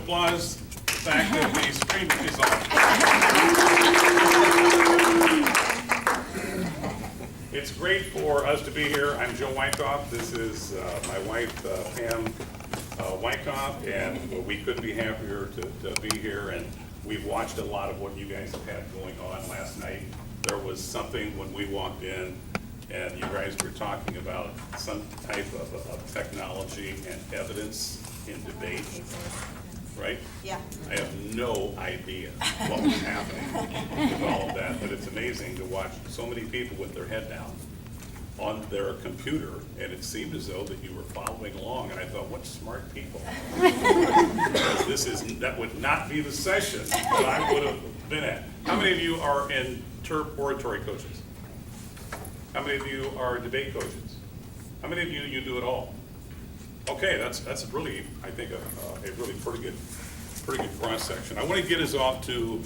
applause the fact that the streaming is on. It's great for us to be here. I'm Joe Wycoff. This is my wife, Pam Wycoff, and we couldn't be happier to be here. And we've watched a lot of what you guys have had going on. Last night there was something when we walked in, and you guys were talking about some type of technology and evidence in debate, right? Yeah. I have no idea what was happening with all of that, but it's amazing to watch so many people with their head down on their computer, and it seemed as though that you were following along, and I thought, what smart people. Because that would not be the session that I would have been at. How many of you are in TERP oratory coaches? How many of you are debate coaches? How many of you do it all? Okay, that's really, I think, a really pretty good cross section. I want to get us off to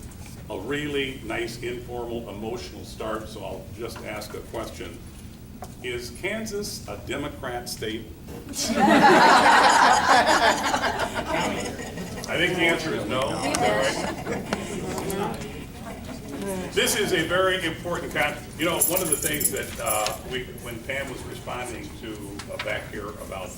a really nice, informal, emotional start, so I'll just ask a question. Is Kansas a Democrat state? I think the answer is no. Is that right? This is a very important conference. You know, one of the things that when Pam was responding to back here about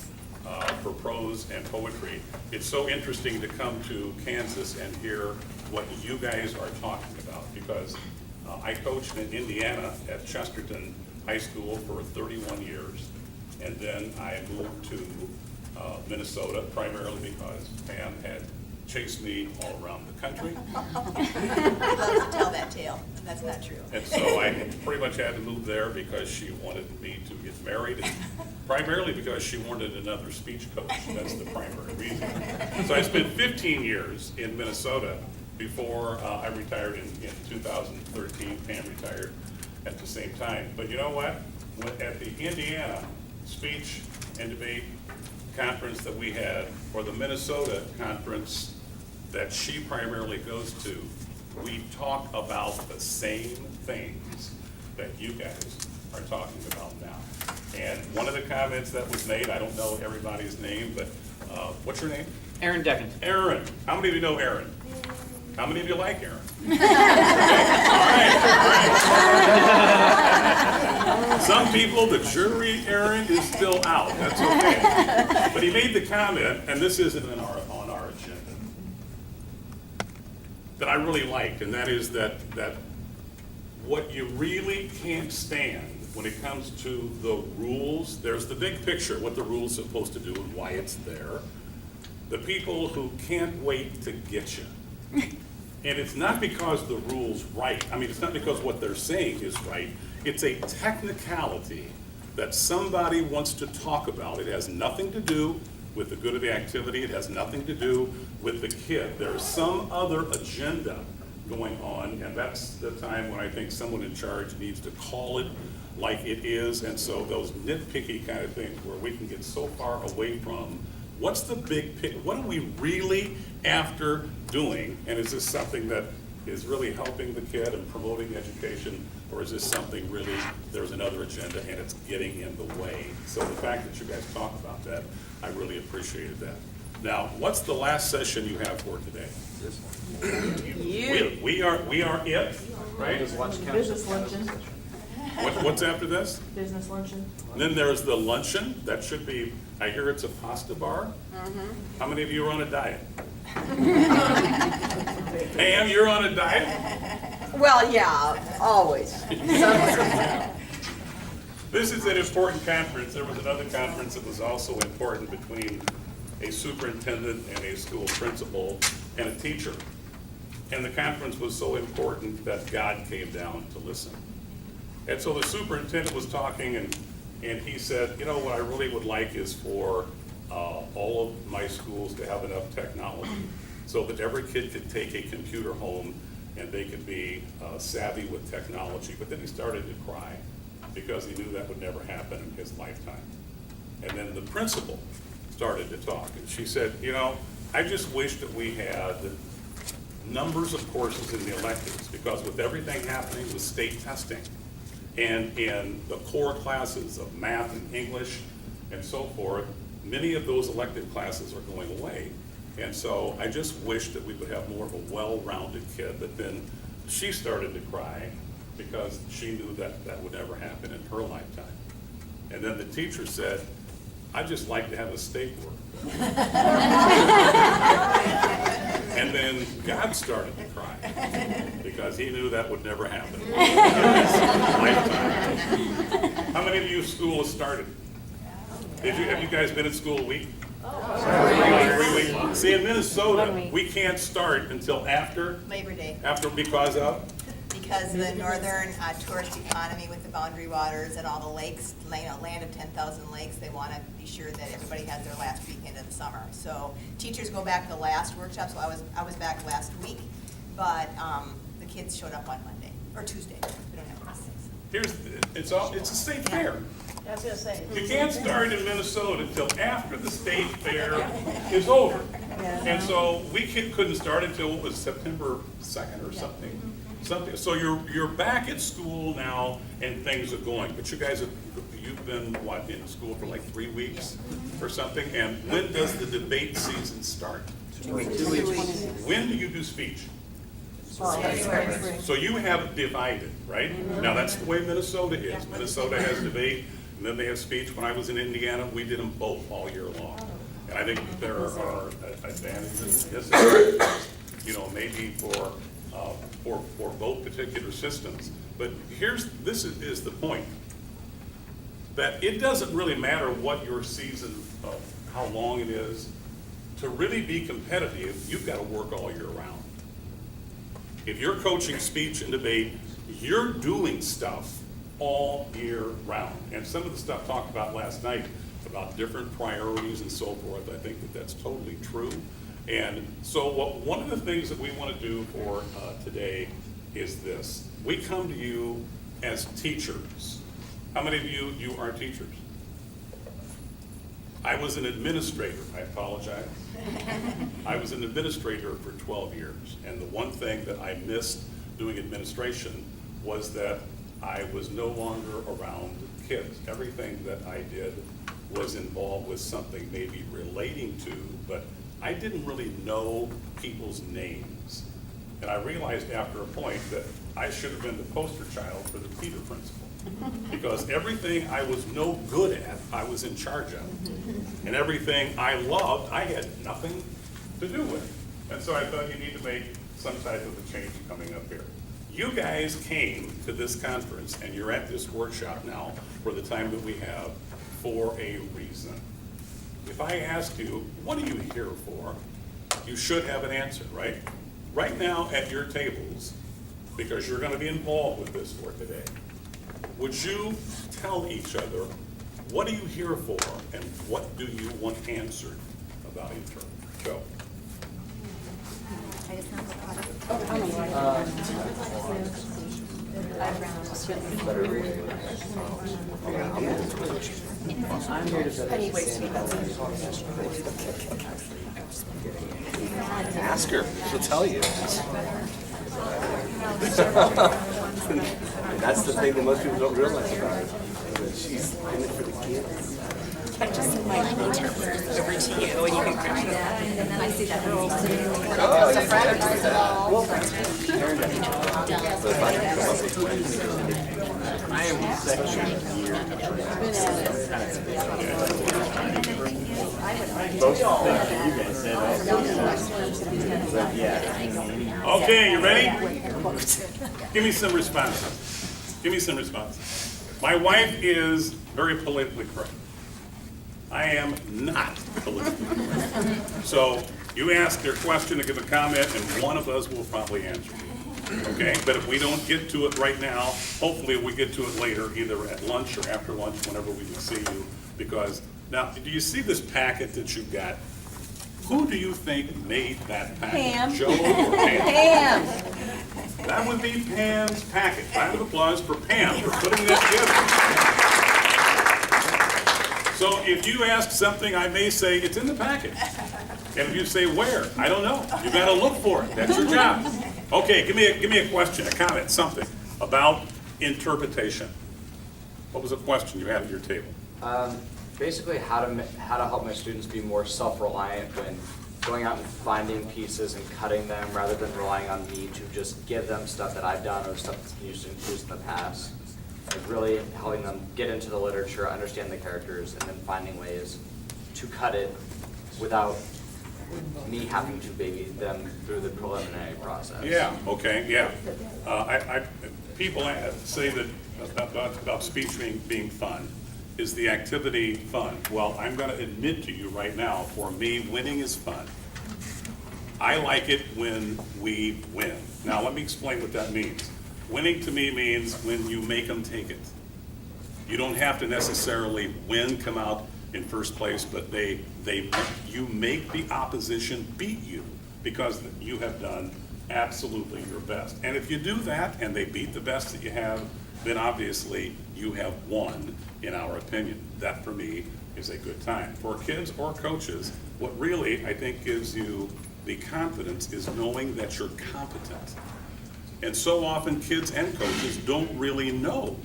for prose and poetry, it's so interesting to come to Kansas and hear what you guys are talking about, because I coached in Indiana at Chesterton High School for 31 years, and then I moved to Minnesota primarily because Pam had chased me all around the country. I'd love to tell that tale, and that's not true. And so I pretty much had to move there because she wanted me to get married, and primarily because she wanted another speech coach. That's the primary reason. So I spent 15 years in Minnesota before I retired in 2013. Pam retired at the same time. But you know what? At the Indiana speech and debate conference that we had, or the Minnesota conference that she primarily goes to, we talk about the same things that you guys are talking about now. And one of the comments that was made, I don't know everybody's name, but what's your name? Aaron Deckens. Aaron. How many of you know Aaron? How many of you like Aaron? Okay. All right. Some people, the jury, Aaron, is still out. That's okay. But he made the comment, and this isn't on our agenda, that I really liked, and that is that what you really can't stand when it comes to the rules, there's the big picture, what the rule's supposed to do and why it's there. The people who can't wait to get you. And it's not because the rule's right. I mean, it's not because what they're saying is right. It's a technicality that somebody wants to talk about. It has nothing to do with the good of the activity. It has nothing to do with the kid. There's some other agenda going on, and that's the time when I think someone in charge needs to call it like it is. And so those nitpicky kind of things where we can get so far away from what's the big picture? What are we really after doing? And is this something that is really helping the kid and promoting education, or is this something really, there's another agenda and it's getting in the way? So the fact that you guys talk about that, I really appreciated that. Now, what's the last session you have for today? This one. We are it, right? Business luncheon. What's after this? Business luncheon. And then there's the luncheon. That should be, I hear it's a pasta bar. How many of you are on a diet? Pam, you're on a diet? Well, yeah, always. This is an important conference. There was another conference that was also important between a superintendent and a school principal and a teacher. And the conference was so important that God came down to listen. And so the superintendent was talking, and he said, you know, what I really would like is for all of my schools to have enough technology so that every kid could take a computer home and they could be savvy with technology. But then he started to cry because he knew that would never happen in his lifetime. And then the principal started to talk, and she said, you know, I just wish that we had numbers of courses in the electives, because with everything happening with state testing and in the core classes of math and English and so forth, many of those elective classes are going away. And so I just wish that we would have more of a well-rounded kid. But then she started to cry because she knew that that would never happen in her lifetime. And then the teacher said, "I'd just like to have a state work." And then God started to cry because he knew that would never happen in his lifetime. How many of you school has started? Have you guys been at school a week? 3 weeks. See, in Minnesota, we can't start until after Labor Day. Because of? Because the northern tourist economy with the boundary waters and all the lakes, land of 10,000 lakes, they want to be sure that everybody has their last weekend of the summer. So teachers go back the last workshop, so I was back last week, but the kids showed up on Monday, or Tuesday. We don't have classes. It's a state fair. I was gonna say. You can't start in Minnesota until after the state fair is over. And so we couldn't start until, what was September 2nd or something? So you're back at school now and things are going, but you guys you've been, what, in school for like 3 weeks or something? And when does the debate season start? 2 weeks. When do you do speech? So you have it divided, right? Now, that's the way Minnesota is. Minnesota has debate, and then they have speech. When I was in Indiana, we did them both all year long. And I think there are advantages, maybe for both particular systems. But this is the point, that it doesn't really matter what your season, how long it is. To really be competitive, you've got to work all year round. If you're coaching speech and debate, you're doing stuff all year round. And some of the stuff talked about last night about different priorities and so forth, I think that that's totally true. And so one of the things that we want to do for today is this. We come to you as teachers. How many of you are teachers? I was an administrator. I apologize. I was an administrator for 12 years. And the one thing that I missed doing administration was that I was no longer around kids. Everything that I did was involved with something maybe relating to, but I didn't really know people's names. And I realized after a point that I should have been the poster child for the Peter principle. Because everything I was no good at, I was in charge of. And everything I loved, I had nothing to do with. And so I thought you need to make some type of a change coming up here. You guys came to this conference, and you're at this workshop now for the time that we have for a reason. If I ask you, what are you here for? You should have an answer, right? Right now at your tables, because you're going to be involved with this for today, would you tell each other, what are you here for, and what do you want answered about each other? Go. I just have a product. Ask her, she'll tell you. That's the thing that most people don't realize about her. That she's in it for the kids. I just invite the interpreters over to you and you can correct that. And then I see that girl sitting Oh, you can do that. But if I can come up with ways to I am second year. Okay, you ready? Give me some responses. Give me some responses. My wife is very politically correct. I am not politically correct. So you ask their question to give a comment, and one of us will probably answer. Okay, but if we don't get to it right now, hopefully we get to it later, either at lunch or after lunch, whenever we can see you. Because now, do you see this packet that you've got? Who do you think made that packet? Pam. Joe or Pam? Pam. That would be Pam's packet. Round of applause for Pam for putting that together. So if you ask something, I may say it's in the packet. And if you say where, I don't know. You got to look for it. That's your job. Okay, give me a question, a comment, something about interpretation. What was the question you had at your table? Basically, how to help my students be more self-reliant when going out and finding pieces and cutting them rather than relying on me to just give them stuff that I've done or stuff that's been used in the past. Like really helping them get into the literature, understand the characters, and then finding ways to cut it without me having to baby them through the preliminary process. Yeah, okay, yeah. People say that about speech being fun. Is the activity fun? Well, I'm gonna admit to you right now, for me, winning is fun. I like it when we win. Now, let me explain what that means. Winning to me means when you make them take it. You don't have to necessarily win, come out in first place, but you make the opposition beat you because you have done absolutely your best. And if you do that and they beat the best that you have, then obviously you have won, in our opinion. That for me is a good time. For kids or coaches, what really I think gives you the confidence is knowing that you're competent. And so often kids and coaches don't really know,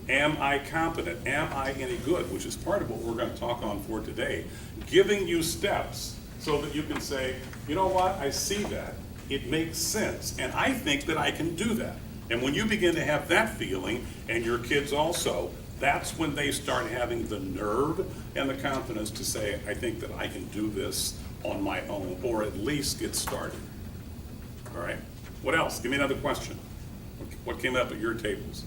am I competent? Am I any good? Which is part of what we're going to talk on for today. Giving you steps so that you can say, you know what, I see that. It makes sense. And I think that I can do that. And when you begin to have that feeling, and your kids also, that's when they start having the nerve and the confidence to say, I think that I can do this on my own, or at least get started. All right? What else? Give me another question. What came up at your tables?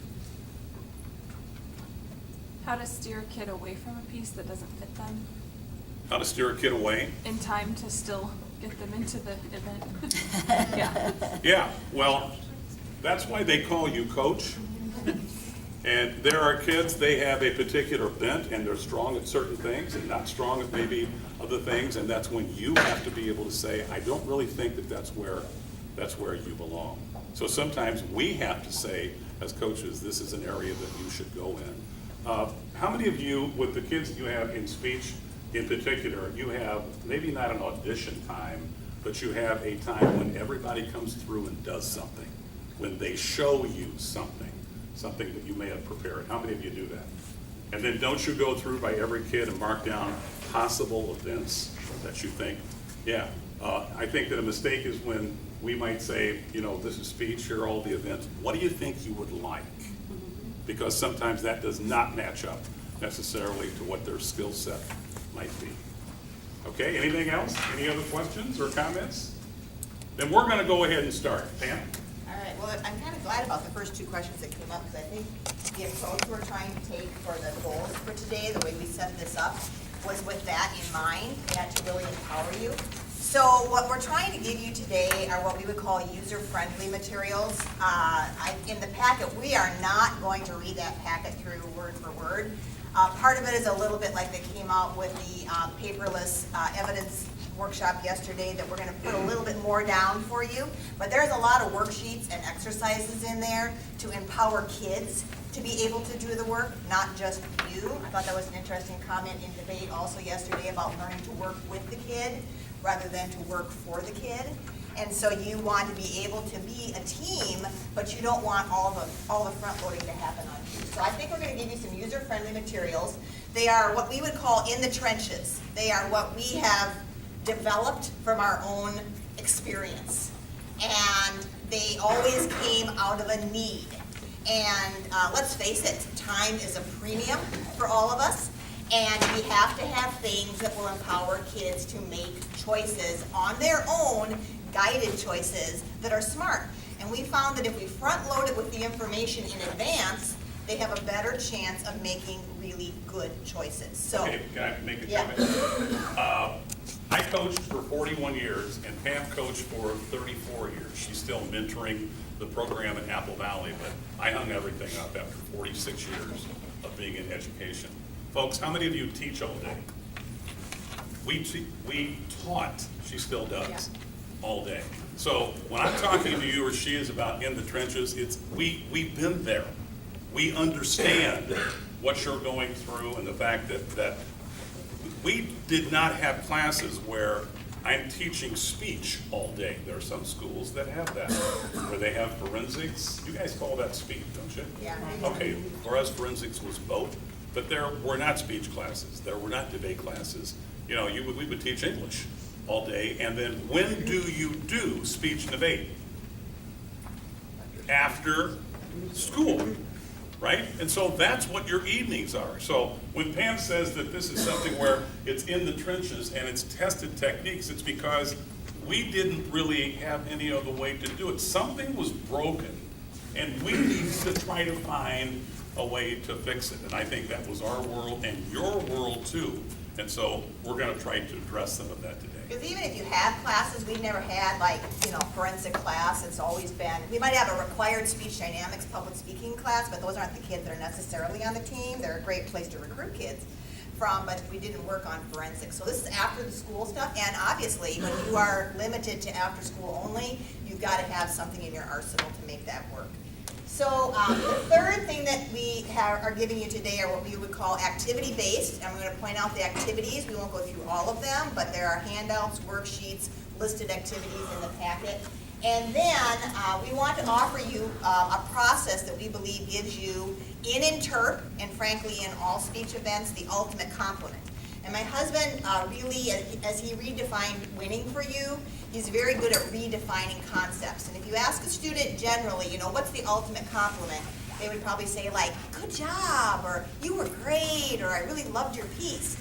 How to steer a kid away from a piece that doesn't fit them How to steer a kid away? in time to still get them into the event. Yeah. Yeah, well, that's why they call you coach. And there are kids, they have a particular bent and they're strong at certain things and not strong at maybe other things. And that's when you have to be able to say, I don't really think that that's where you belong. So sometimes we have to say, as coaches, this is an area that you should go in. How many of you, with the kids that you have in speech in particular, you have maybe not an audition time, but you have a time when everybody comes through and does something, when they show you something that you may have prepared? How many of you do that? And then don't you go through by every kid and mark down possible events that you think, yeah. I think that a mistake is when we might say, you know, this is speech, here are all the events. What do you think you would like? Because sometimes that does not match up necessarily to what their skill set might be. Okay, anything else? Any other questions or comments? Then we're gonna go ahead and start. Pam? All right, well, I'm kind of glad about the first two questions that came up, because I think the approach we're trying to take for the goals for today, the way we set this up, was with that in mind, and to really empower you. So what we're trying to give you today are what we would call user-friendly materials. In the packet, we are not going to read that packet through word for word. Part of it is a little bit like they came out with the paperless evidence workshop yesterday, that we're going to put a little bit more down for you. But there's a lot of worksheets and exercises in there to empower kids to be able to do the work, not just you. I thought that was an interesting comment in debate also yesterday about learning to work with the kid rather than to work for the kid. And so you want to be able to be a team, but you don't want all the front loading to happen on you. So I think we're going to give you some user-friendly materials. They are what we would call in the trenches. They are what we have developed from our own experience. And they always came out of a need. And let's face it, time is a premium for all of us. And we have to have things that will empower kids to make choices on their own, guided choices that are smart. And we found that if we front load it with the information in advance, they have a better chance of making really good choices. So, Okay, can I make a yeah. comment? I coached for 41 years, and Pam coached for 34 years. She's still mentoring the program in Apple Valley, but I hung everything up after 46 years of being in education. Folks, how many of you teach all day? We taught, she still does, all day. So when I'm talking to you or she is about in the trenches, it's we've been there. We understand what you're going through, and the fact that we did not have classes where I'm teaching speech all day. There are some schools that have that, where they have forensics. You guys call that speech, don't you? Yeah. Okay, for us, forensics was both, but there were not speech classes. There were not debate classes. You know, we would teach English all day, and then when do you do speech and debate? After school, right? And so that's what your evenings are. So when Pam says that this is something where it's in the trenches and it's tested techniques, it's because we didn't really have any other way to do it. Something was broken, and we needed to try to find a way to fix it. And I think that was our world and your world too. And so we're gonna try to address some of that today. Because even if you have classes, we've never had like, forensic class. It's always been, we might have a required speech dynamics public speaking class, but those aren't the kids that are necessarily on the team. They're a great place to recruit kids from, but we didn't work on forensics. So this is after the school stuff, and obviously when you are limited to after school only, you've got to have something in your arsenal to make that work. So the third thing that we are giving you today are what we would call activity-based. I'm going to point out the activities. We won't go through all of them, but there are handouts, worksheets, listed activities in the packet. And then we want to offer you a process that we believe gives you, in Interp, and frankly in all speech events, the ultimate compliment. And my husband really, as he redefined winning for you, he's very good at redefining concepts. And if you ask a student generally, what's the ultimate compliment, they would probably say like, good job, or you were great, or I really loved your piece.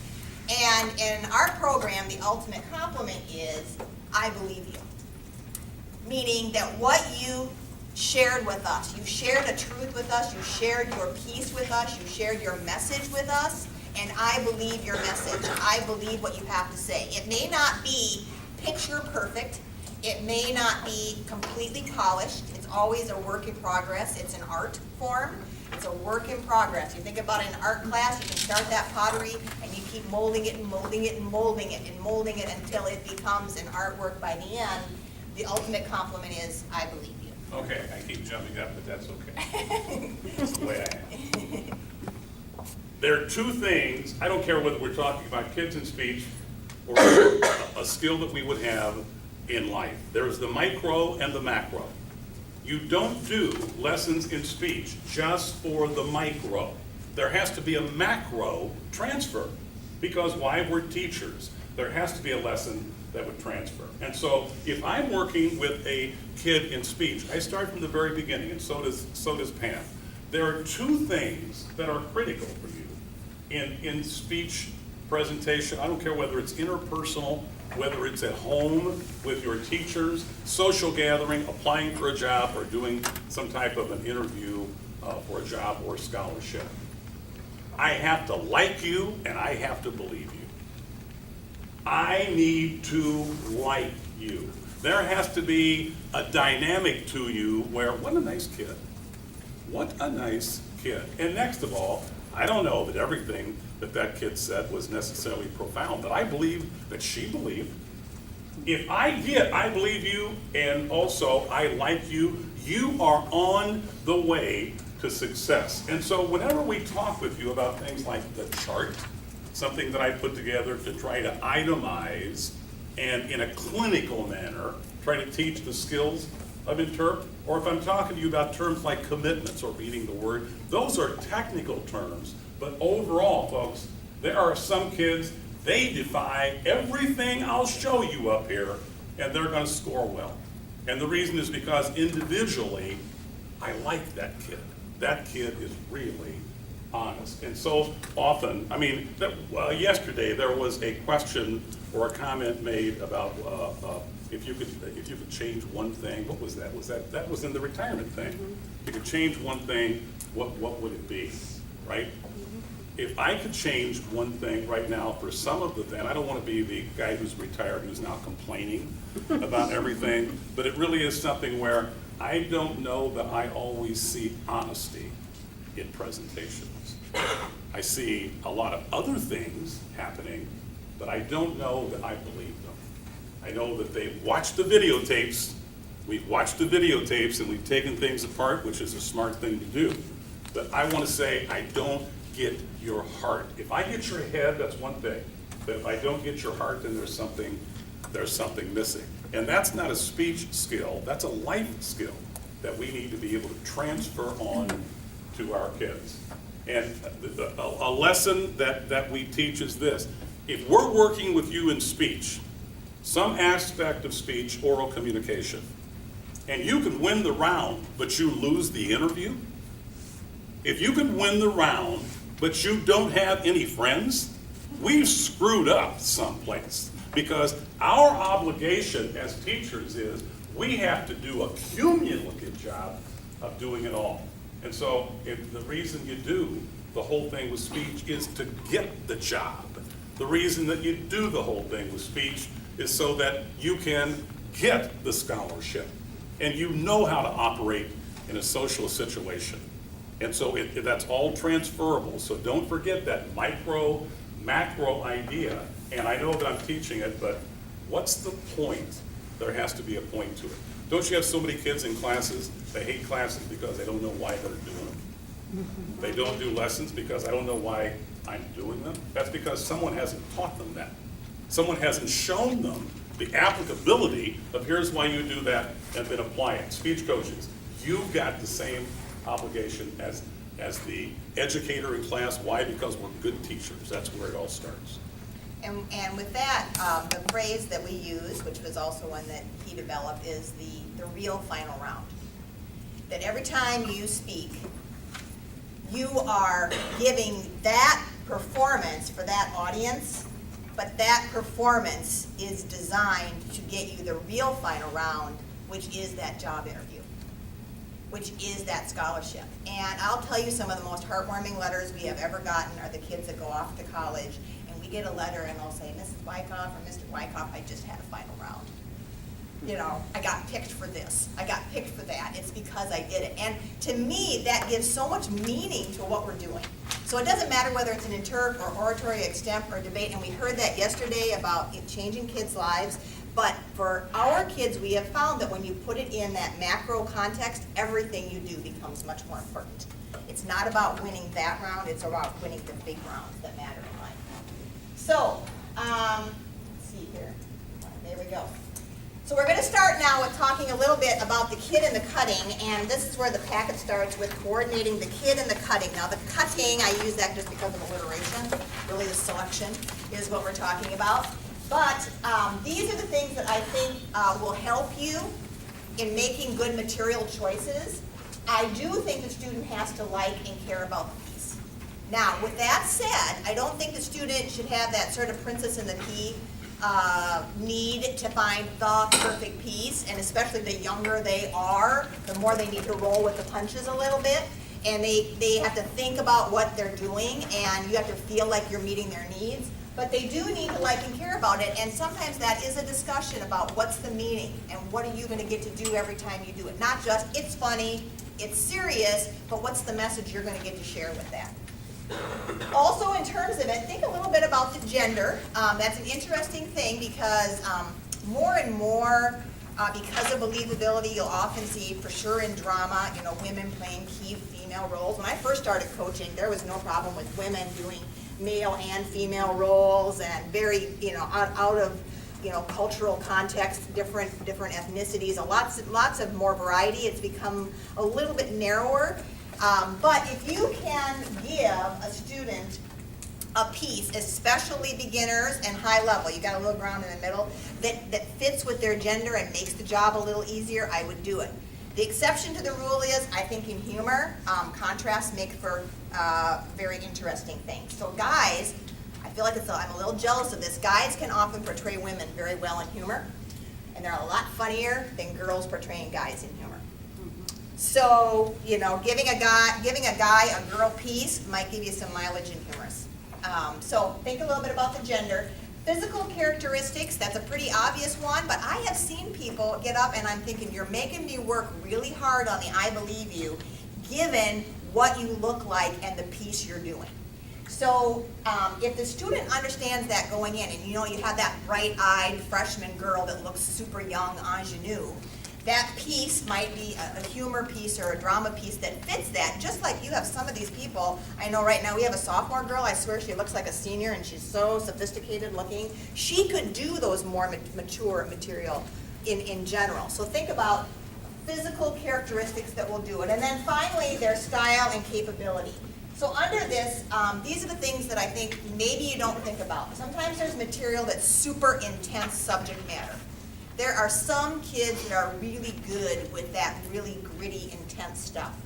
And in our program, the ultimate compliment is, I believe you. Meaning that what you shared with us, you shared a truth with us, you shared your piece with us, you shared your message with us, and I believe your message. I believe what you have to say. It may not be picture perfect. It may not be completely polished. It's always a work in progress. It's an art form. It's a work in progress. You think about an art class, you can start that pottery and you keep molding it and molding it and molding it and molding it until it becomes an artwork by the end. The ultimate compliment is, I believe you. Okay, I keep jumping up, but that's okay. That's the way I am. There are two things, I don't care whether we're talking about kids in speech or a skill that we would have in life. There's the micro and the macro. You don't do lessons in speech just for the micro. There has to be a macro transfer, because why? We're teachers. There has to be a lesson that would transfer. And so if I'm working with a kid in speech, I start from the very beginning, and so does Pam. There are two things that are critical for you in speech presentation. I don't care whether it's interpersonal, whether it's at home with your teachers, social gathering, applying for a job, or doing some type of an interview for a job or scholarship. I have to like you and I have to believe you. I need to like you. There has to be a dynamic to you where, what a nice kid. What a nice kid. And next of all, I don't know that everything that kid said was necessarily profound, but I believe that she believed. If I get, I believe you, and also I like you, you are on the way to success. And so whenever we talk with you about things like the chart, something that I put together to try to itemize and in a clinical manner, try to teach the skills of Interp, or if I'm talking to you about terms like commitments or reading the word, those are technical terms. But overall, folks, there are some kids, they defy everything I'll show you up here, and they're going to score well. And the reason is because individually, I like that kid. That kid is really honest. And so often, I mean, yesterday there was a question or a comment made about if you could change one thing. What was that? That was in the retirement thing. If you could change one thing, what would it be, right? If I could change one thing right now for some of the, and I don't want to be the guy who's retired who's now complaining about everything, but it really is something where I don't know that I always see honesty in presentations. I see a lot of other things happening, but I don't know that I believe them. I know that they've watched the videotapes, we've watched the videotapes and we've taken things apart, which is a smart thing to do. But I want to say, I don't get your heart. If I get your head, that's one thing. But if I don't get your heart, then there's something missing. And that's not a speech skill, that's a life skill that we need to be able to transfer on to our kids. And a lesson that we teach is this. If we're working with you in speech, some aspect of speech, oral communication, and you can win the round, but you lose the interview, if you can win the round, but you don't have any friends, we've screwed up someplace. Because our obligation as teachers is we have to do a cumulative job of doing it all. And so the reason you do the whole thing with speech is to get the job. The reason that you do the whole thing with speech is so that you can get the scholarship and you know how to operate in a social situation. And so that's all transferable. So don't forget that micro, macro idea. And I know that I'm teaching it, but what's the point? There has to be a point to it. Don't you have so many kids in classes, they hate classes because they don't know why they're doing them? They don't do lessons because I don't know why I'm doing them? That's because someone hasn't taught them that. Someone hasn't shown them the applicability of here's why you do that and then apply it. Speech coaches, you've got the same obligation as the educator in class. Why? Because we're good teachers. That's where it all starts. And with that, the phrase that we use, which was also one that he developed, is the real final round. That every time you speak, you are giving that performance for that audience, but that performance is designed to get you the real final round, which is that job interview, which is that scholarship. And I'll tell you, some of the most heartwarming letters we have ever gotten are the kids that go off to college, and we get a letter and they'll say, Mrs. Wycoff or Mr. Wycoff, I just had a final round. You know, I got picked for this, I got picked for that, it's because I did it. And to me, that gives so much meaning to what we're doing. So it doesn't matter whether it's an interp or oratory, extemp, or debate, and we heard that yesterday about it changing kids' lives, but for our kids, we have found that when you put it in that macro context, everything you do becomes much more important. It's not about winning that round, it's about winning the big rounds that matter in life. So, let's see here, there we go. So we're going to start now with talking a little bit about the kid and the cutting, and this is where the packet starts with coordinating the kid and the cutting. Now the cutting, I use that just because of alliteration. Really the selection is what we're talking about. But these are the things that I think will help you in making good material choices. I do think the student has to like and care about the piece. Now, with that said, I don't think the student should have that sort of princess in the pea need to find the perfect piece, and especially the younger they are, the more they need to roll with the punches a little bit, and they have to think about what they're doing, and you have to feel like you're meeting their needs, but they do need to like and care about it, and sometimes that is a discussion about what's the meaning, and what are you going to get to do every time you do it. Not just, it's funny, it's serious, but what's the message you're going to get to share with that. Also, in terms of it, think a little bit about the gender. That's an interesting thing because more and more, because of believability, you'll often see, for sure in drama, you know, women playing key female roles. When I first started coaching, there was no problem with women doing male and female roles, and very, you know, out of, you know, cultural context, different ethnicities, lots of more variety. It's become a little bit narrower. But if you can give a student a piece, especially beginners and high level, you got a little ground in the middle, that fits with their gender and makes the job a little easier, I would do it. The exception to the rule is, I think in humor, contrasts make for very interesting things. So guys, I feel like I'm a little jealous of this. Guys can often portray women very well in humor, and they're a lot funnier than girls portraying guys in humor. So, you know, giving a guy a girl piece might give you some mileage in humorous. So think a little bit about the gender. Physical characteristics, that's a pretty obvious one, but I have seen people get up and I'm thinking, you're making me work really hard on the I believe you, given what you look like and the piece you're doing. So if the student understands that going in, and you know you have that bright-eyed freshman girl that looks super young ingenue, that piece might be a humor piece or a drama piece that fits that, just like you have some of these people. I know right now we have a sophomore girl, I swear she looks like a senior and she's so sophisticated looking. She could do those more mature material in general. So think about physical characteristics that will do it. And then finally, their style and capability. So under this, these are the things that I think maybe you don't think about. Sometimes there's material that's super intense subject matter. There are some kids that are really good with that really gritty, intense stuff.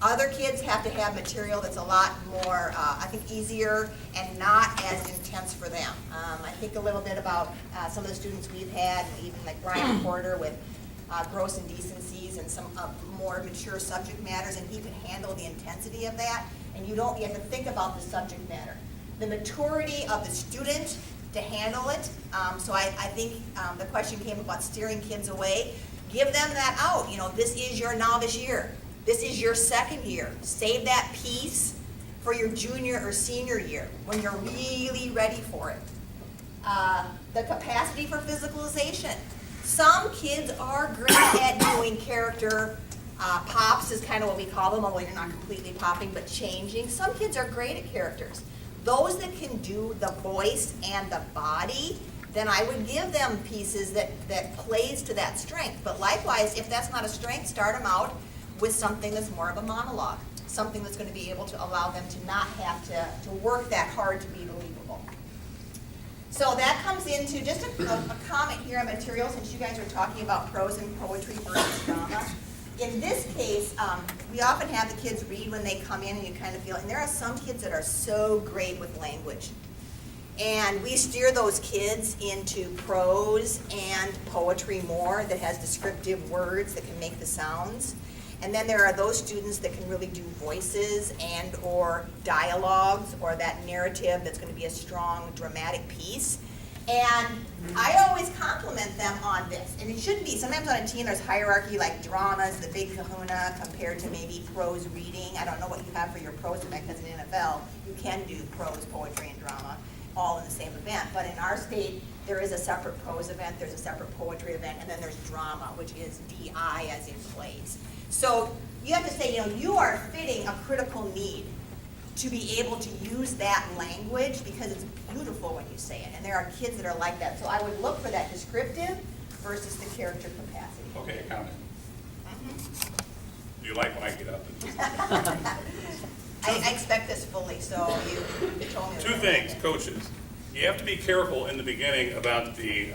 Other kids have to have material that's a lot more, I think, easier and not as intense for them. I think a little bit about some of the students we've had, even like Brian Porter with gross indecencies and some more mature subject matters, and he can handle the intensity of that. And you have to think about the subject matter. The maturity of the student to handle it. So I think the question came about steering kids away. Give them that out. You know, this is your novice year. This is your second year. Save that piece for your junior or senior year when you're really ready for it. The capacity for physicalization. Some kids are great at doing character pops is kind of what we call them, although you're not completely popping, but changing. Some kids are great at characters. Those that can do the voice and the body, then I would give them pieces that plays to that strength. But likewise, if that's not a strength, start them out with something that's more of a monologue, something that's going to be able to allow them to not have to work that hard to be believable. So that comes into just a comment here on material, since you guys are talking about prose and poetry versus drama. In this case, we often have the kids read when they come in, and you kind of feel, and there are some kids that are so great with language. And we steer those kids into prose and poetry more that has descriptive words that can make the sounds. And then there are those students that can really do voices and or dialogues or that narrative that's going to be a strong dramatic piece. And I always compliment them on this. And it shouldn't be. Sometimes on a team there's hierarchy, like drama is the big kahuna compared to maybe prose reading. I don't know what you have for your prose event, because in NFL you can do prose, poetry, and drama all in the same event. But in our state, there is a separate prose event, there's a separate poetry event, and then there's drama, which is DI as in plays. So you have to say, you know, you are fitting a critical need to be able to use that language because it's beautiful when you say it. And there are kids that are like that. So I would look for that descriptive versus the character capacity. Okay, a comment. Do you like when I get up and I expect this fully, so you told me. Two things, coaches. You have to be careful in the beginning about the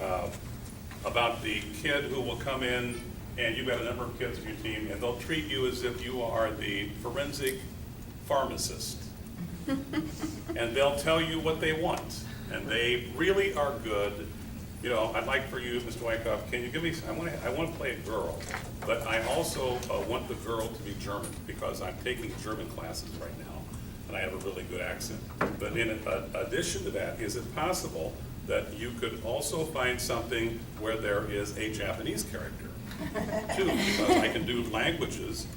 kid who will come in and you've got a number of kids on your team and they'll treat you as if you are the forensic pharmacist. And they'll tell you what they want. And they really are good. You know, I'd like for you, Mr. Wycoff, can you give me, I want to play a girl, but I also want the girl to be German because I'm taking German classes right now and I have a really good accent. But in addition to that, is it possible that you could also find something where there is a Japanese character too? Because I can do languages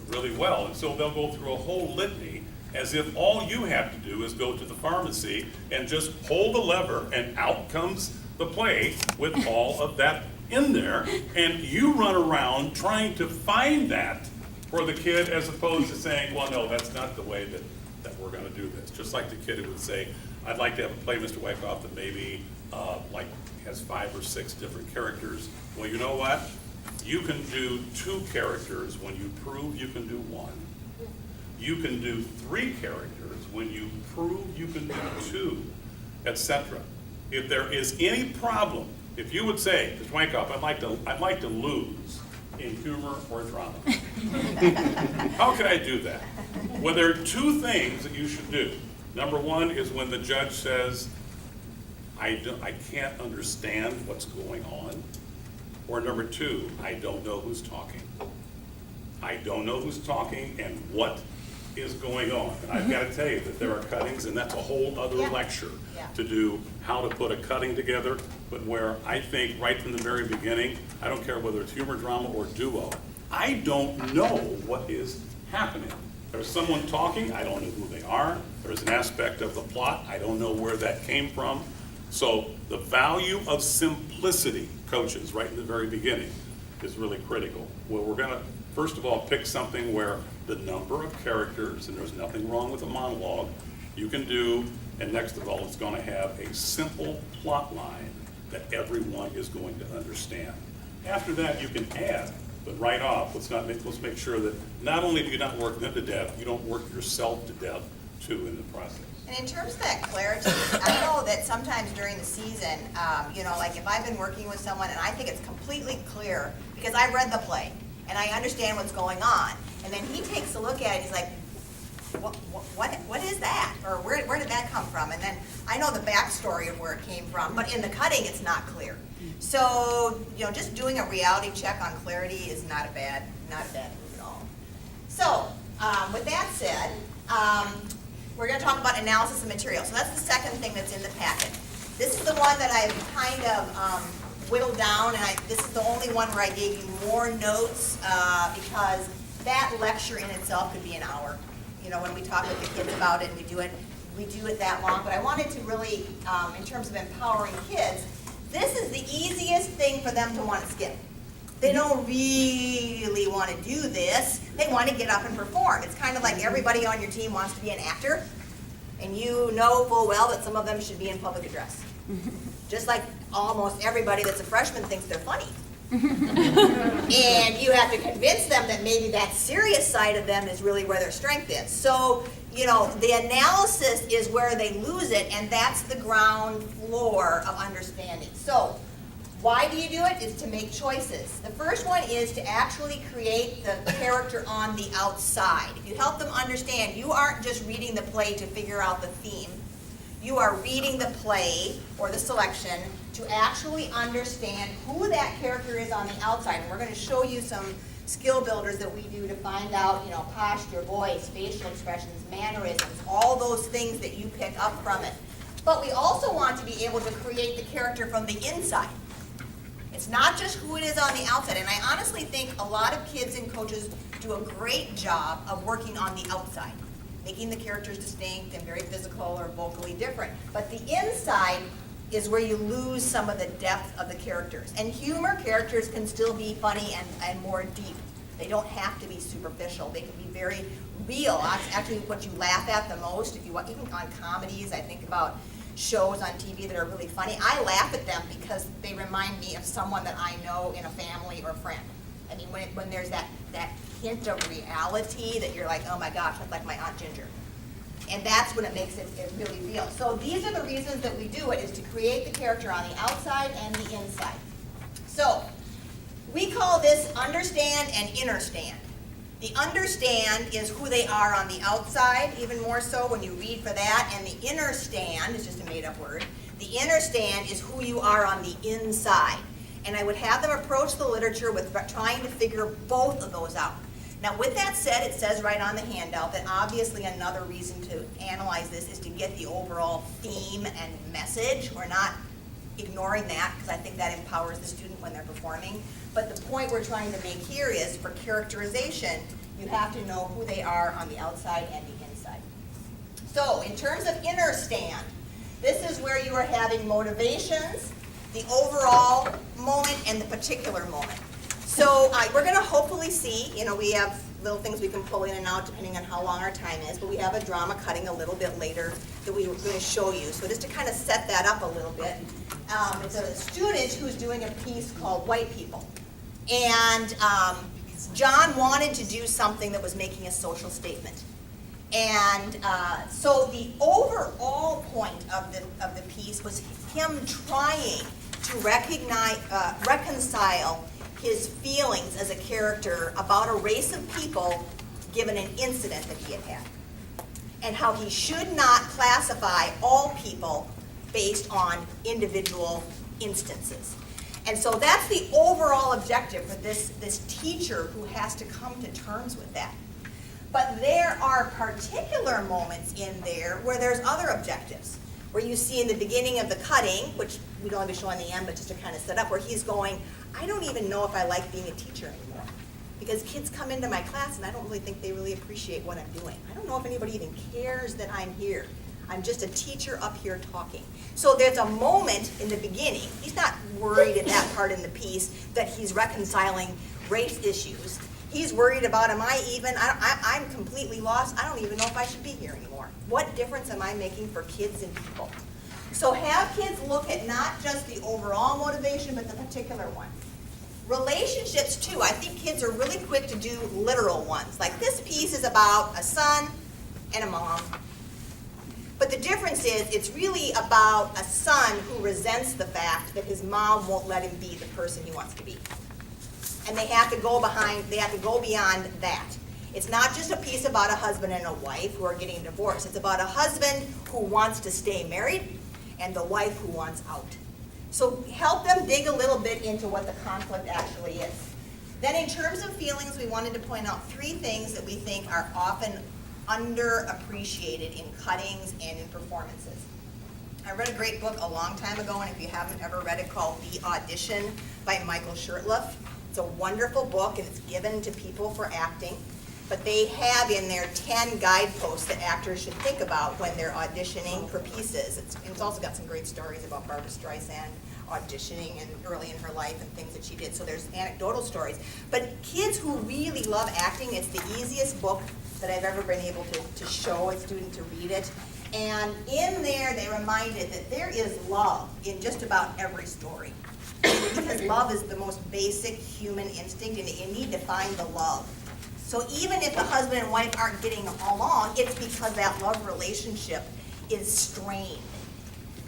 really well. And so they'll go through a whole litany as if all you have to do is go to the pharmacy and just pull the lever and out comes the play with all of that in there, and you run around trying to find that for the kid as opposed to saying, well, no, that's not the way that we're going to do this. Just like the kid who would say, I'd like to have a play, Mr. Wycoff, that maybe like has 5 or 6 different characters. Well, you know what? You can do 2 characters when you prove you can do 1. You can do 3 characters when you prove you can do 2, etc. If there is any problem, if you would say, Mr. Wycoff, I'd like to lose in humor or drama. How can I do that? Well, there are 2 things that you should do. Number 1 is when the judge says, I can't understand what's going on. Or number 2, I don't know who's talking. I don't know who's talking and what is going on. And I've got to tell you that there are cuttings, and that's a whole other lecture to do how to put a cutting together, but where I think right from the very beginning, I don't care whether it's humor, drama, or duo, I don't know what is happening. There's someone talking, I don't know who they are. There's an aspect of the plot, I don't know where that came from. So the value of simplicity, coaches, right in the very beginning, is really critical. Well, we're gonna, first of all, pick something where the number of characters, and there's nothing wrong with a monologue, you can do, and next of all, it's going to have a simple plot line that everyone is going to understand. After that, you can add But right off, let's make sure that not only do you not work them to death, you don't work yourself to death too in the process. And in terms of that clarity, I know that sometimes during the season, like if I've been working with someone and I think it's completely clear, because I read the play and I understand what's going on, and then he takes a look at it, he's like, what is that? Or where did that come from? And then I know the backstory of where it came from, but in the cutting, it's not clear. So, just doing a reality check on clarity is not a bad move at all. So, with that said, we're going to talk about analysis of material. So that's the second thing that's in the packet. This is the one that I've kind of whittled down, and this is the only one where I gave you more notes because that lecture in itself could be an hour. When we talk with the kids about it and we do it that long. But I wanted to really, in terms of empowering kids, this is the easiest thing for them to want to skip. They don't really want to do this. They want to get up and perform. It's kind of like everybody on your team wants to be an actor, and you know full well that some of them should be in public address. Just like almost everybody that's a freshman thinks they're funny. And you have to convince them that maybe that serious side of them is really where their strength is. So, the analysis is where they lose it, and that's the ground floor of understanding. So, why do you do it? It's to make choices. The first one is to actually create the character on the outside. If you help them understand, you aren't just reading the play to figure out the theme. You are reading the play or the selection to actually understand who that character is on the outside. And we're going to show you some skill builders that we do to find out, posture, voice, facial expressions, mannerisms, all those things that you pick up from it. But we also want to be able to create the character from the inside. It's not just who it is on the outside. And I honestly think a lot of kids and coaches do a great job of working on the outside, making the characters distinct and very physical or vocally different. But the inside is where you lose some of the depth of the characters. And humor characters can still be funny and more deep. They don't have to be superficial. They can be very real. That's actually what you laugh at the most. If you want, even on comedies, I think about shows on TV that are really funny. I laugh at them because they remind me of someone that I know in a family or friend. I mean, when there's that hint of reality that you're like, oh my gosh, that's like my Aunt Ginger. And that's when it makes it really real. So these are the reasons that we do it, is to create the character on the outside and the inside. So we call this understand and innerstand. The understand is who they are on the outside, even more so when you read for that, and the innerstand is just a made-up word. The innerstand is who you are on the inside. And I would have them approach the literature with trying to figure both of those out. Now, with that said, it says right on the handout that obviously another reason to analyze this is to get the overall theme and message. We're not ignoring that because I think that empowers the student when they're performing. But the point we're trying to make here is for characterization, you have to know who they are on the outside and the inside. So, in terms of inner stand, this is where you are having motivations, the overall moment, and the particular moment. So we're going to hopefully see, we have little things we can pull in and out depending on how long our time is, but we have a drama cutting a little bit later that we were going to show you. So just to kind of set that up a little bit, it's a student who's doing a piece called White People. And John wanted to do something that was making a social statement. And so the overall point of the piece was him trying to reconcile his feelings as a character about a race of people given an incident that he had had, and how he should not classify all people based on individual instances. And so that's the overall objective for this teacher who has to come to terms with that. But there are particular moments in there where there's other objectives, where you see in the beginning of the cutting, which we'd only be showing the end, but just to kind of set up, where he's going, I don't even know if I like being a teacher anymore. Because kids come into my class and I don't really think they really appreciate what I'm doing. I don't know if anybody even cares that I'm here. I'm just a teacher up here talking. So there's a moment in the beginning, he's not worried in that part in the piece that he's reconciling race issues. He's worried about, I'm completely lost. I don't even know if I should be here anymore. What difference am I making for kids and people? So have kids look at not just the overall motivation, but the particular one. Relationships too, I think kids are really quick to do literal ones. Like this piece is about a son and a mom. But the difference is, it's really about a son who resents the fact that his mom won't let him be the person he wants to be. And they have to go beyond that. It's not just a piece about a husband and a wife who are getting divorced. It's about a husband who wants to stay married and the wife who wants out. So help them dig a little bit into what the conflict actually is. Then in terms of feelings, we wanted to point out 3 things that we think are often underappreciated in cuttings and in performances. I read a great book a long time ago, and if you haven't ever read it, called The Audition by Michael Shurtleff. It's a wonderful book, and it's given to people for acting. But they have in there 10 guideposts that actors should think about when they're auditioning for pieces. It's also got some great stories about Barbra Streisand auditioning and early in her life and things that she did. So there's anecdotal stories. But kids who really love acting, it's the easiest book that I've ever been able to show a student to read it. And in there, they reminded that there is love in just about every story. Because love is the most basic human instinct, and you need to find the love. So even if the husband and wife aren't getting along, it's because that love relationship is strained.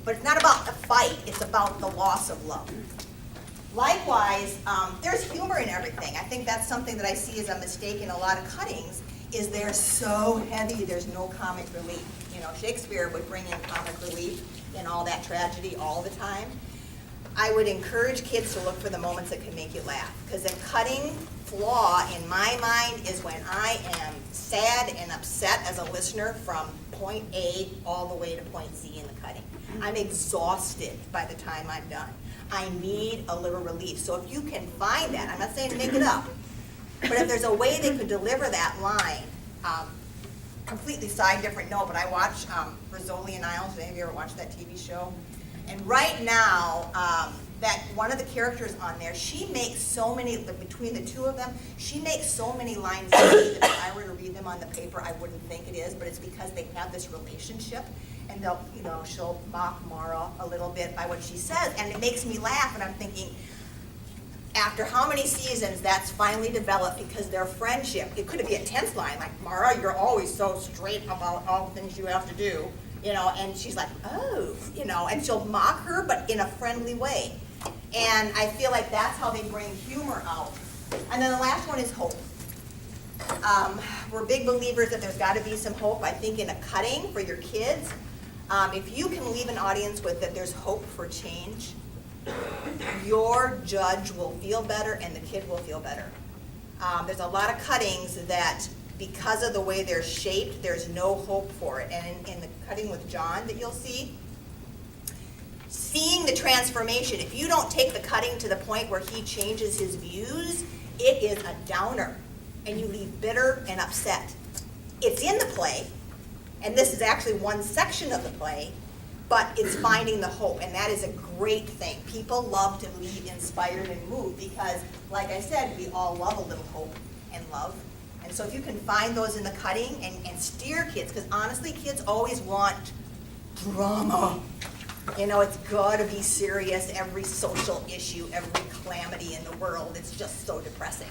But it's not about the fight, it's about the loss of love. Likewise, there's humor in everything. I think that's something that I see as a mistake in a lot of cuttings, is they're so heavy, there's no comic relief. You know, Shakespeare would bring in comic relief in all that tragedy all the time. I would encourage kids to look for the moments that can make you laugh, because a cutting flaw in my mind is when I am sad and upset as a listener from point A all the way to point Z in the cutting. I'm exhausted by the time I'm done. I need a little relief. So if you can find that, I'm not saying to make it up, but if there's a way they could deliver that line, completely side different note, but I watch Rizzoli and Isles. Have you ever watched that TV show? And right now, that one of the characters on there, she makes so many, between the two of them, she makes so many lines that if I were to read them on the paper, I wouldn't think it is, but it's because they have this relationship, and they'll, you know, she'll mock Mara a little bit by what she says, and it makes me laugh, and I'm thinking, after how many seasons that's finally developed, because their friendship, it could be a tense line, like, Mara, you're always so straight about all the things you have to do, you know, and she's like, oh, you know, and she'll mock her, but in a friendly way. And I feel like that's how they bring humor out. And then the last one is hope. We're big believers that there's got to be some hope, I think, in a cutting for your kids. If you can leave an audience with that there's hope for change, your judge will feel better and the kid will feel better. There's a lot of cuttings that, because of the way they're shaped, there's no hope for it. And in the cutting with John that you'll see, seeing the transformation, if you don't take the cutting to the point where he changes his views, it is a downer, and you leave bitter and upset. It's in the play, and this is actually one section of the play, but it's finding the hope, and that is a great thing. People love to leave inspired and moved because, like I said, we all love a little hope and love. And so if you can find those in the cutting and steer kids, because honestly, kids always want drama. You know, it's got to be serious, every social issue, every calamity in the world. It's just so depressing.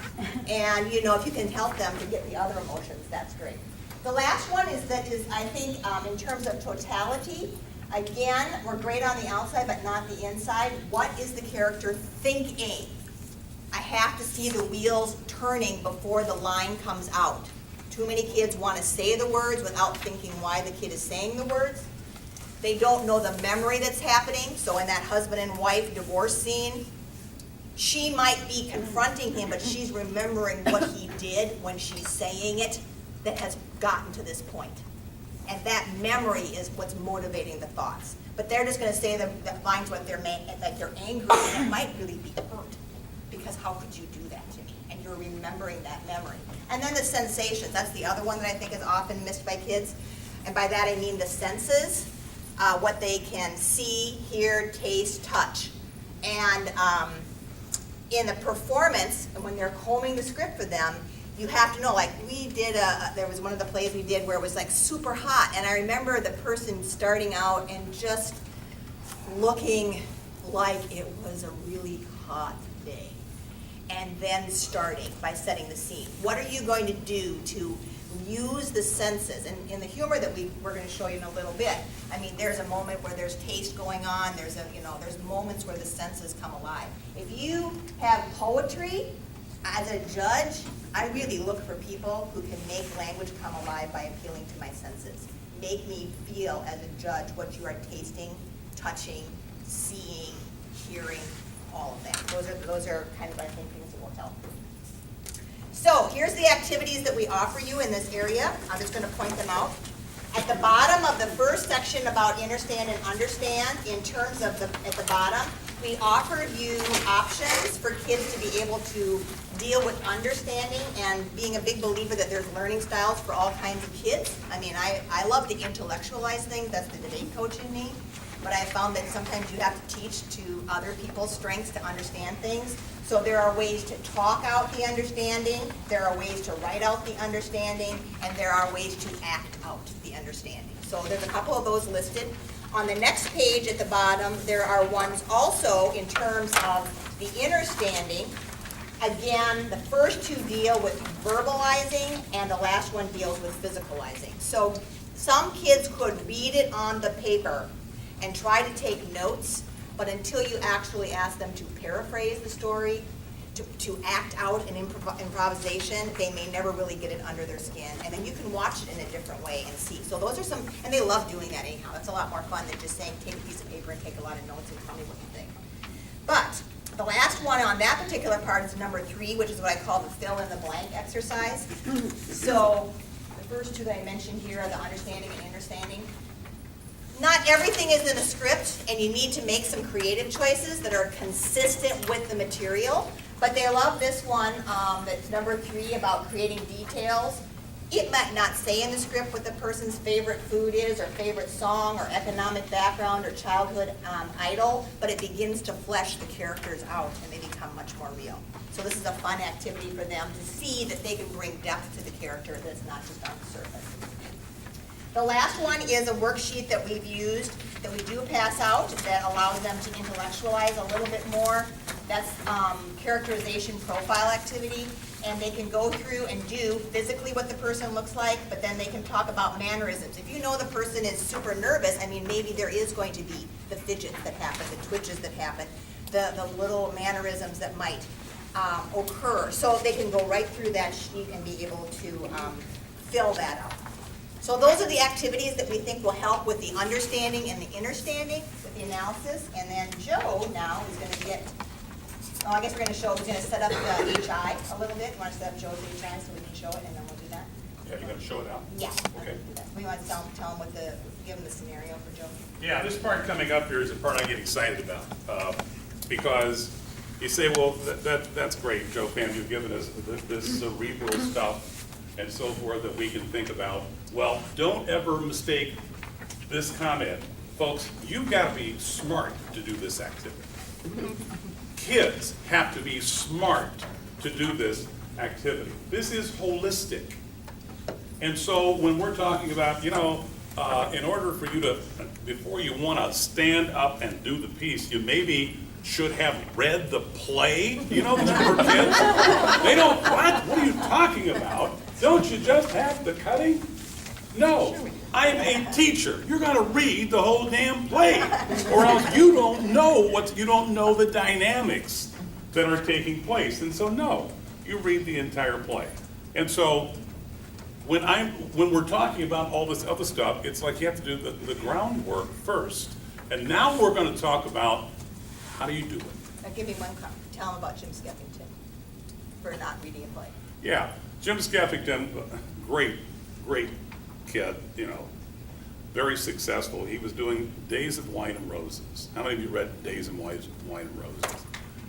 And, you know, if you can help them to get the other emotions, that's great. The last one is I think, in terms of totality, again, we're great on the outside, but not the inside. What is the character thinking? I have to see the wheels turning before the line comes out. Too many kids want to say the words without thinking why the kid is saying the words. They don't know the memory that's happening. So in that husband and wife divorce scene, she might be confronting him, but she's remembering what he did when she's saying it that has gotten to this point. And that memory is what's motivating the thoughts. But they're just going to say the lines when they're angry, and it might really be hurt. Because how could you do that to me? And you're remembering that memory. And then the sensations. That's the other one that I think is often missed by kids. And by that I mean the senses. What they can see, hear, taste, touch. And in the performance, and when they're combing the script for them, you have to know, like we did, there was one of the plays we did where it was like super hot, and I remember the person starting out and just looking like it was a really hot day. and then starting by setting the scene. What are you going to do to use the senses? And in the humor that we're going to show you in a little bit, I mean, there's a moment where there's taste going on, there's moments where the senses come alive. If you have poetry, as a judge, I really look for people who can make language come alive by appealing to my senses. Make me feel as a judge what you are tasting, touching, seeing, hearing, all of that. Those are kind of, I think, things that will help. So here's the activities that we offer you in this area. I'm just going to point them out. At the bottom of the first section about understand and understand, in terms of at the bottom, we offered you options for kids to be able to deal with understanding, and being a big believer that there's learning styles for all kinds of kids. I mean, I love to intellectualize things. That's the debate coach in me. But I found that sometimes you have to teach to other people's strengths to understand things. So there are ways to talk out the understanding, there are ways to write out the understanding, and there are ways to act out the understanding. So there's a couple of those listed. On the next page at the bottom, there are ones also in terms of the understanding. Again, the first two deal with verbalizing, and the last one deals with physicalizing. So some kids could read it on the paper and try to take notes, but until you actually ask them to paraphrase the story, to act out an improvisation, they may never really get it under their skin. And then you can watch it in a different way and see. So those are some, and they love doing that anyhow. That's a lot more fun than just saying, take a piece of paper and take a lot of notes and tell me what you think. But the last one on that particular part is number 3, which is what I call the fill in the blank exercise. So the first two that I mentioned here are the understanding and understanding. Not everything is in a script, and you need to make some creative choices that are consistent with the material. But they love this one, that's number 3, about creating details. It might not say in the script what the person's favorite food is, or favorite song, or economic background, or childhood idol, but it begins to flesh the characters out, and they become much more real. So this is a fun activity for them to see that they can bring depth to the character that's not just on the surface. The last one is a worksheet that we've used, that we do pass out, that allows them to intellectualize a little bit more. That's characterization profile activity, and they can go through and do physically what the person looks like, but then they can talk about mannerisms. If you know the person is super nervous, I mean, maybe there is going to be the fidgets that happen, the twitches that happen, the little mannerisms that might occur. So they can go right through that sheet and be able to fill that out. So those are the activities that we think will help with the understanding and the understanding, with the analysis. And then Joe now is going to get, I guess we're going to show, we're going to set up the HI a little bit. You want to set up Joe's HI so we can show it, and then we'll do that? Yeah, you're gonna show it out? Yeah. Okay. We want to tell them what give them the scenario for Joe. Yeah, this part coming up here is the part I get excited about, because you say, well, that's great, Joe Pam, you've given us this cerebral stuff and so forth that we can think about. Well, don't ever mistake this comment. Folks, you've got to be smart to do this activity. Kids have to be smart to do this activity. This is holistic. And so when we're talking about, in order for you to, before you want to stand up and do the piece, you maybe should have read the play. You know, the poor kids, they don't, what are you talking about? Don't you just have the cutting? No, I'm a teacher. You're gonna read the whole damn play, or else you don't know the dynamics that are taking place. And so no, you read the entire play. And so when we're talking about all this other stuff, it's like you have to do the groundwork first. And now we're gonna talk about how do you do it. Now give me one comment. Tell them about Jim Skeffington for not reading a play. Yeah, Jim Skeffington, great kid, very successful. He was doing Days of Wine and Roses. How many of you read Days of Wine and Roses?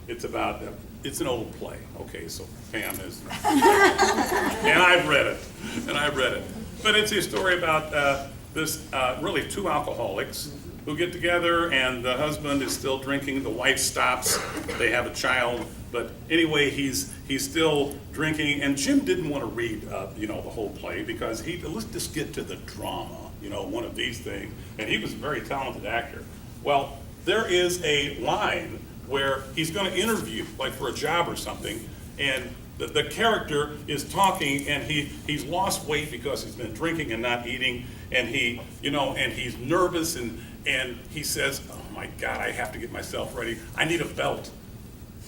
It's about, it's an old play. Okay, so Pam is, and I've read it. But it's a story about this really two alcoholics who get together, and the husband is still drinking, the wife stops, they have a child, but anyway, he's still drinking, and Jim didn't want to read, the whole play, because let's just get to the drama, one of these things, and he was a very talented actor. Well, there is a line where he's going to interview, like for a job or something, the character is talking, and he's lost weight because he's been drinking and not eating, and and he's nervous, and he says, oh my God, I have to get myself ready. I need a belt.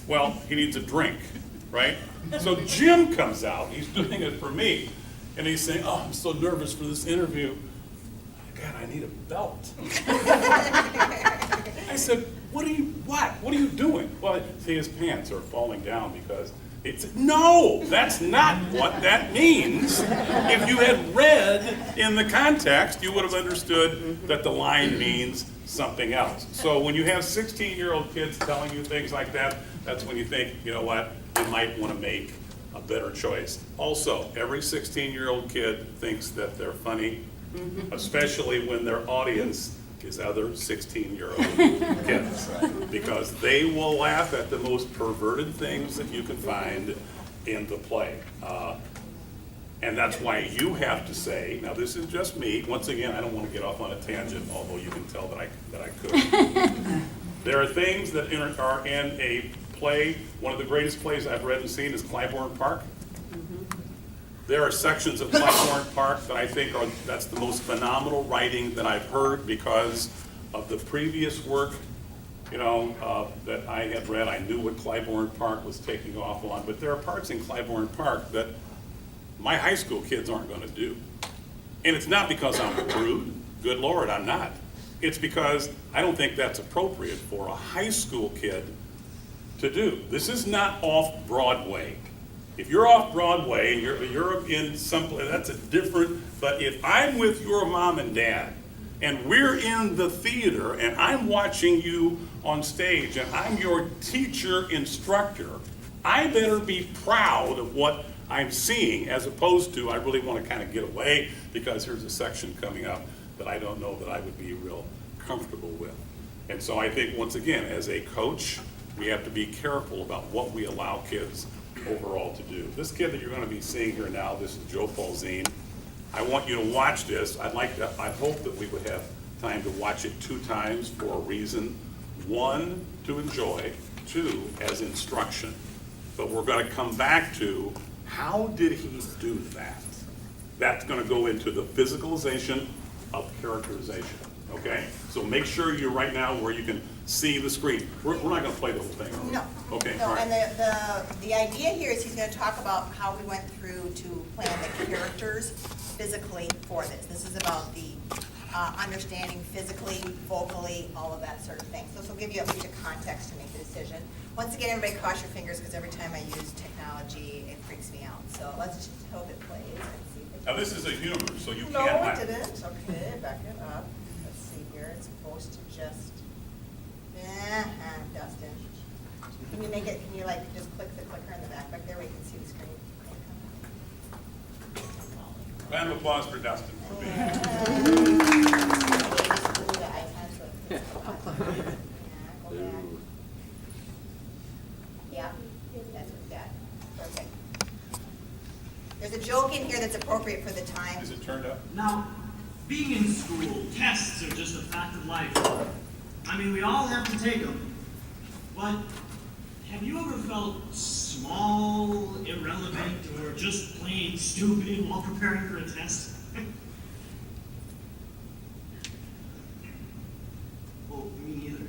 Well, he needs a drink, right? So Jim comes out, he's doing it for me, and he's saying, oh, I'm so nervous for this interview. God, I need a belt. I said, what are you doing? Well, see, his pants are falling down because no, that's not what that means. If you had read in the context, you would have understood that the line means something else. So when you have 16-year-old kids telling you things like that, that's when you think, you know what, you might want to make a better choice. Also, every 16-year-old kid thinks that they're funny, especially when their audience is other 16-year-old kids, because they will laugh at the most perverted things that you can find in the play. And that's why you have to say, now this is just me, once again, I don't want to get off on a tangent, although you can tell that I could. There are things that are in a play. One of the greatest plays I've read and seen is Clybourne Park. There are sections of Clybourne Park that I think that's the most phenomenal writing that I've heard because of the previous work, that I had read. I knew what Clybourne Park was taking off on, but there are parts in Clybourne Park that my high school kids aren't going to do. And it's not because I'm a prude. Good Lord, I'm not. It's because I don't think that's appropriate for a high school kid to do. This is not off Broadway. If you're off Broadway and you're in some place, that's a different, but if I'm with your mom and dad and we're in the theater and I'm watching you on stage and I'm your teacher instructor, I better be proud of what I'm seeing, as opposed to I really want to kind of get away because here's a section coming up that I don't know that I would be real comfortable with. And so I think, once again, as a coach, we have to be careful about what we allow kids overall to do. This kid that you're going to be seeing here now, this is Joe Paulzine. I want you to watch this. I hope that we would have time to watch it 2 times for a reason. 1, to enjoy, 2, as instruction. But we're going to come back to, how did he do that? That's going to go into the physicalization of characterization, okay? So make sure you're right now where you can see the screen. We're not going to play the whole thing, are we? No. Okay, No, all right. and the idea here is he's going to talk about how we went through to plan the characters physically for this. This is about the understanding physically, vocally, all of that sort of thing. So this will give you at least a context to make the decision. Once again, everybody cross your fingers, because every time I use technology, it freaks me out. So let's just hope it plays and see if it. Now, this is a humor, so you No, can't. it didn't. Okay, back it up. Let's see here. It's supposed to just. Dustin. Can you make it? Can you just click the clicker in the back there where you can see the screen? Round of applause for Dustin. For being here. Yeah, that's what we got. Perfect. There's a joke in here that's appropriate for the time. Is it turned up? Now, being in school, tests are just a fact of life. I mean, we all have to take them. But have you ever felt small, irrelevant, or just plain stupid while preparing for a test? Oh, me neither.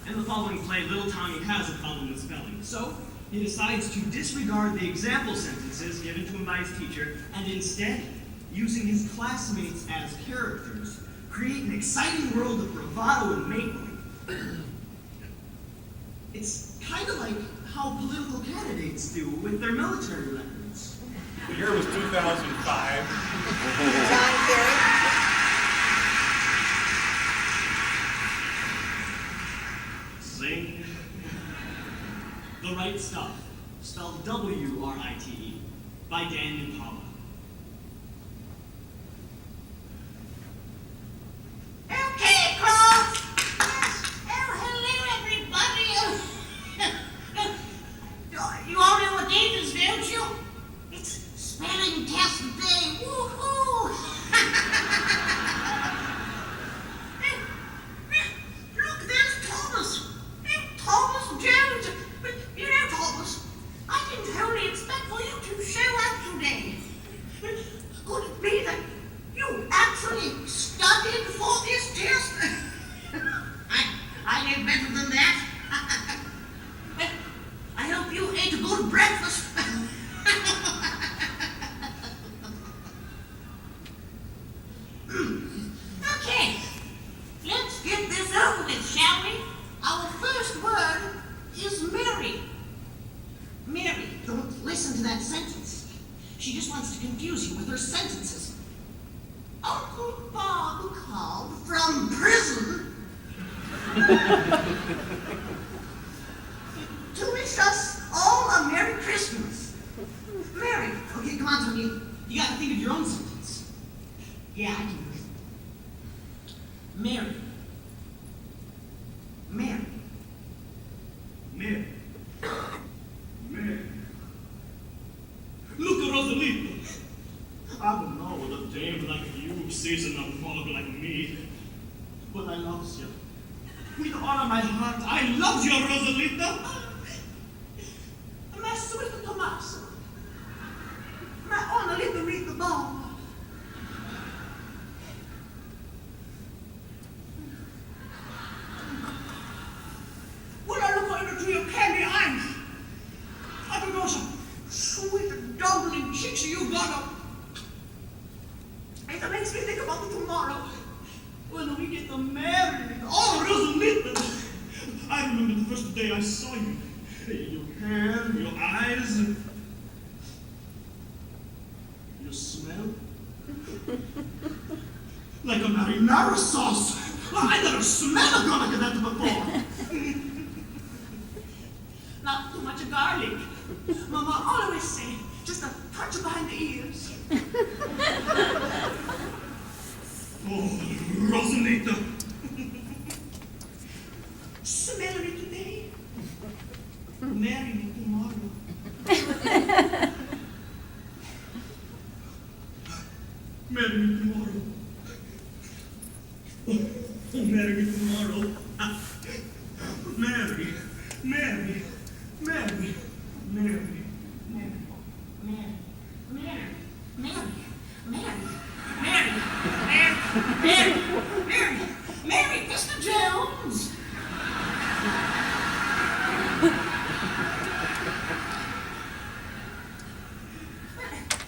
In the following play, little Tommy has a problem with spelling. So, he decides to disregard the example sentences given to him by his teacher, and instead, using his classmates as characters, create an exciting world of bravado and make-believe. It's kind of like how political candidates do with their military records. The year was 2005. John Kerry. Sing. The Right Stuff, spelled W-R-I-T-E, by Dan Impala. Okay, Cross. Oh, hello, everybody. You all know what day it is, don't you? It's spelling test day. Woohoo! Look, there's Thomas. Thomas Jones. But you know, breakfast. Okay, let's get this over with, shall we? Our first word is Mary. Mary, don't listen to that sentence. She just wants to confuse you with her sentences. Uncle Bob called from prison to wish us all a Merry Christmas. Mary, okay, come on, Tony. You gotta think of your own sentence. Yeah, I can do it. Mary. Mary. Mary. Mary. Look at Rosalita. I don't know what a dame like you sees in a mug like me, but I love you. With all of my heart, I love you, Rosalita. Master with the Tommaso. Ma ona lite read the ball. When I look into your candy eyes, I don't know some sweet dumpling cheeks you got up. It makes me think about the tomorrow when we get married. Oh, Rosalita. I remember the first day I saw you. Your hair, your eyes, your smell. Like a marinara sauce. I never smelled a garlic like that before. Not too much garlic. Mama always say, just a touch behind the ears. Oh, Rosalita. Smell me today. Marry me tomorrow. Marry me tomorrow. Oh, marry me tomorrow. Mary, Mary, Mary, Mary. Mary, Mr. Jones.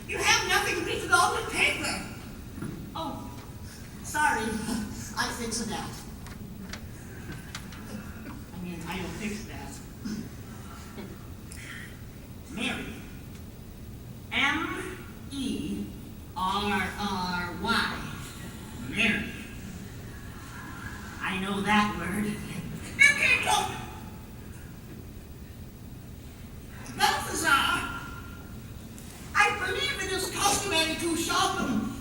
You have nothing written on the paper. Oh, sorry. I fixed that. I mean, I don't fix that. Mary. M-E-R-R-Y. Mary. I know that word. Okay, go. Balthazar, I believe it is customary to sharpen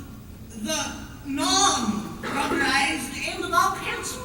the non-rubberized end of our pencil.